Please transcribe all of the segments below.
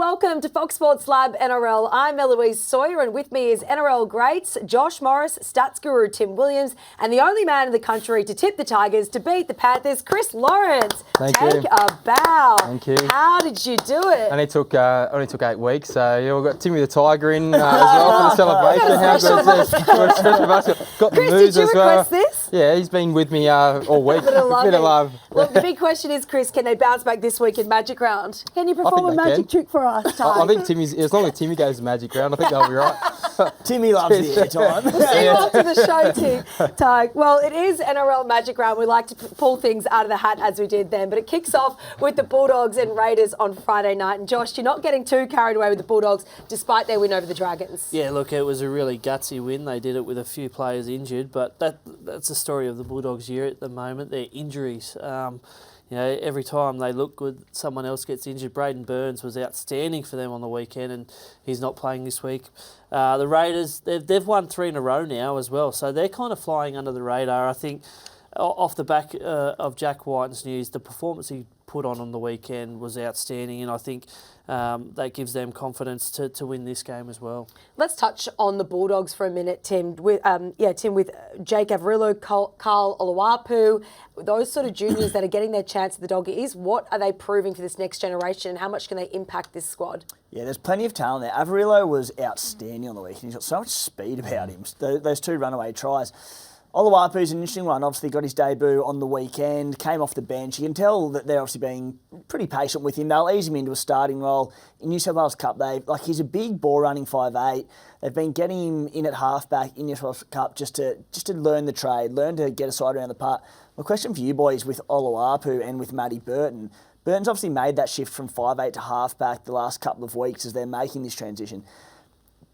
welcome to Fox Sports Lab NRL. I'm Eloise Sohier, and with me is NRL greats Josh Morris, stats guru Tim Williams, and the only man in the country to tip the Tigers to beat the Panthers, Chris Lawrence. Thank you. Take a bow. Thank you. How did you do it? Only took 8 weeks, so yeah, we've got Timmy the Tiger in as well for the celebration. How good is got Chris, the moves did you as well. request this? Yeah, he's been with me all week. Bit of love. Look, the big question is, Chris, can they bounce back this week in Magic Round? Can you perform a magic trick for us, I think Timmy's, as long as Timmy goes to Magic Round, I think they'll be right. Timmy loves the airtime. We'll see you after the show, Tig. Well, it is NRL Magic Round. We like to pull things out of the hat as we did then, but it kicks off with the Bulldogs and Raiders on Friday night. And Josh, you're not getting too carried away with the Bulldogs despite their win over the Dragons. Yeah, look, it was a really gutsy win. They did it with a few players injured, but that's the story of the Bulldogs' year at the moment. Their injuries. You know, every time they look good, someone else gets injured. Braden Burns was outstanding for them on the weekend, and he's not playing this week. The Raiders, they've won 3 in a row now as well, so they're kind of flying under the radar. I think off the back of Jack Whiten's news, the performance he put on the weekend was outstanding, and I think that gives them confidence to win this game as well. Let's touch on the Bulldogs for a minute, Tim. With Jake Averillo, Carl Oluwapu, those sort of juniors that are getting their chance at the Doggies. What are they proving for this next generation, and how much can they impact this squad? Yeah, there's plenty of talent there. Averillo was outstanding on the weekend. He's got so much speed about him. Those 2 runaway tries. Oluwapu's an interesting one. Obviously got his debut on the weekend, came off the bench. You can tell that they're obviously being pretty patient with him. They'll ease him into a starting role. In New South Wales Cup, he's a big ball running 5'8". They've been getting him in at halfback in New South Wales Cup just to learn the trade, learn to get a side around the park. My question for you boys with Oluwapu and with Matty Burton. Burton's obviously made that shift from 5'8" to halfback the last couple of weeks as they're making this transition.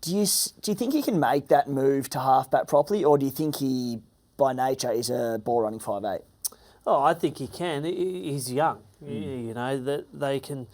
Do you think he can make that move to halfback properly, or do you think he, by nature, is a ball-running 5'8"? Oh, I think he can. He's young. You know, that they can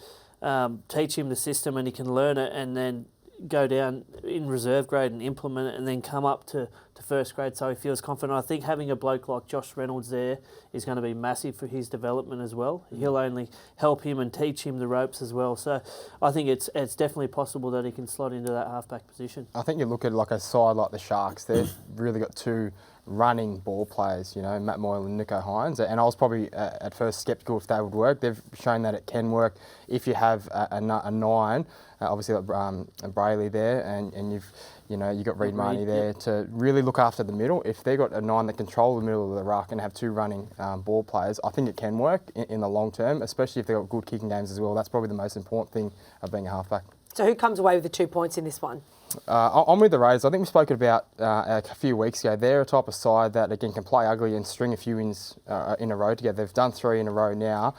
teach him the system and he can learn it and then go down in reserve grade and implement it and then come up to first grade so he feels confident. I think having a bloke like Josh Reynolds there is going to be massive for his development as well. He'll only help him and teach him the ropes as well. So I think it's definitely possible that he can slot into that halfback position. I think you look at like a side like the Sharks, they've really got 2 running ball players, you know, Matt Moyle and Nicho Hynes, and I was probably at first sceptical if they would work. They've shown that it can work if you have a 9, obviously like Brayley there, and you've got Reid Marnie there to really look after the middle. If they've got a 9 that control the middle of the ruck and have 2 running ball players, I think it can work in the long term, especially if they've got good kicking games as well. That's probably the most important thing of being a halfback. So who comes away with the 2 points in this one? I'm with the Raiders. I think we spoke about a few weeks ago. They're a type of side that, again, can play ugly and string a few wins in a row together. They've done 3 in a row now.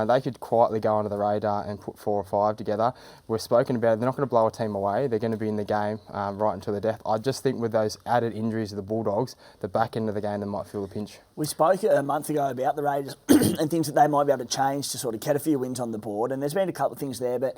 They could quietly go under the radar and put 4 or 5 together. We've spoken about it. They're not going to blow a team away. They're going to be in the game right until the death. I just think with those added injuries of the Bulldogs, the back end of the game, they might feel the pinch. We spoke a month ago about the Raiders and things that they might be able to change to sort of get a few wins on the board, and there's been a couple of things there, but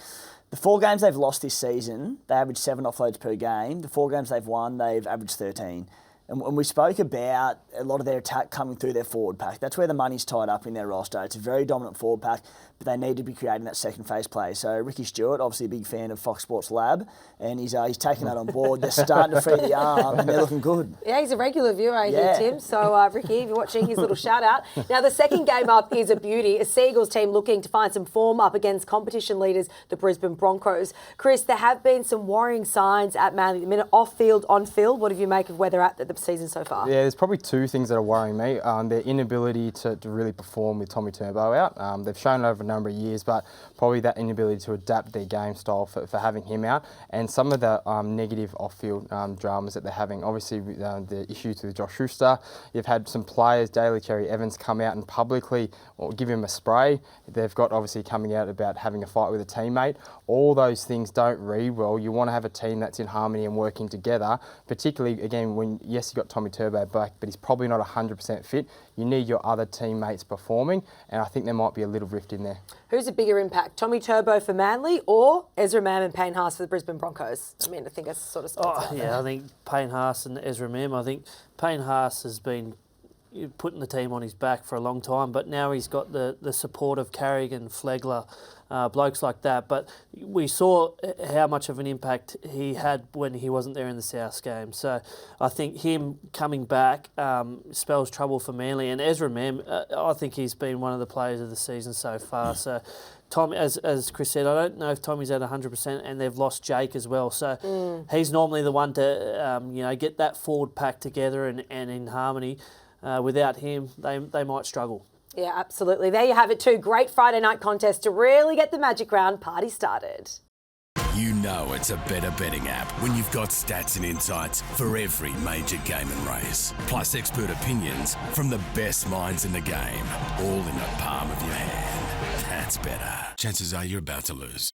the 4 games they've lost this season, they average 7 offloads per game. The 4 games they've won, they've averaged 13. And we spoke about a lot of their attack coming through their forward pack. That's where the money's tied up in their roster. It's a very dominant forward pack, but they need to be creating that second phase play. So Ricky Stewart, obviously a big fan of Fox Sports Lab, and he's taking that on board. They're starting to free the arm, and they're looking good. Yeah, he's a regular viewer here, Tim. So Ricky, if you're watching, his little shout out. Now the second game up is a beauty. A Seagulls team looking to find some form up against competition leaders, the Brisbane Broncos. Chris, there have been some worrying signs at Manly at the minute, off field, on field. What have you make of where they're at the season so far? Yeah, there's probably 2 things that are worrying me. Their inability to really perform with Tommy Turbo out. They've shown it over a number of years, but probably that inability to adapt their game style for having him out, and some of the negative off-field dramas that they're having. Obviously, the issues with Josh Schuster. You've had some players, Daly Cherry Evans, come out and publicly give him a spray. They've got obviously coming out about having a fight with a teammate. All those things don't read well. You want to have a team that's in harmony and working together, particularly, again, when, yes, you've got Tommy Turbo back, but he's probably not 100% fit. You need your other teammates performing, and I think there might be a little rift in there. Who's a bigger impact, Tommy Turbo for Manly or Ezra Mam and Payne Haas for the Brisbane Broncos? I mean, I think that's sort of... I think Payne Haas and Ezra Mam. I think Payne Haas has been putting the team on his back for a long time, but now he's got the support of Carrigan, Flegler, blokes like that. But we saw how much of an impact he had when he wasn't there in the South game. So I think him coming back spells trouble for Manly. And Ezra Mam, I think he's been one of the players of the season so far. So Tom, as Chris said, I don't know if Tommy's at 100%, and they've lost Jake as well. So he's normally the one to get that forward pack together and in harmony. Without him, they might struggle. Yeah, absolutely. There you have it too. Great Friday night contest to really get the Magic Round party started. You know it's a better betting app when you've got stats and insights for every major game and race. Plus expert opinions from the best minds in the game, all in the palm of your hand. That's better. Chances are you're about to lose.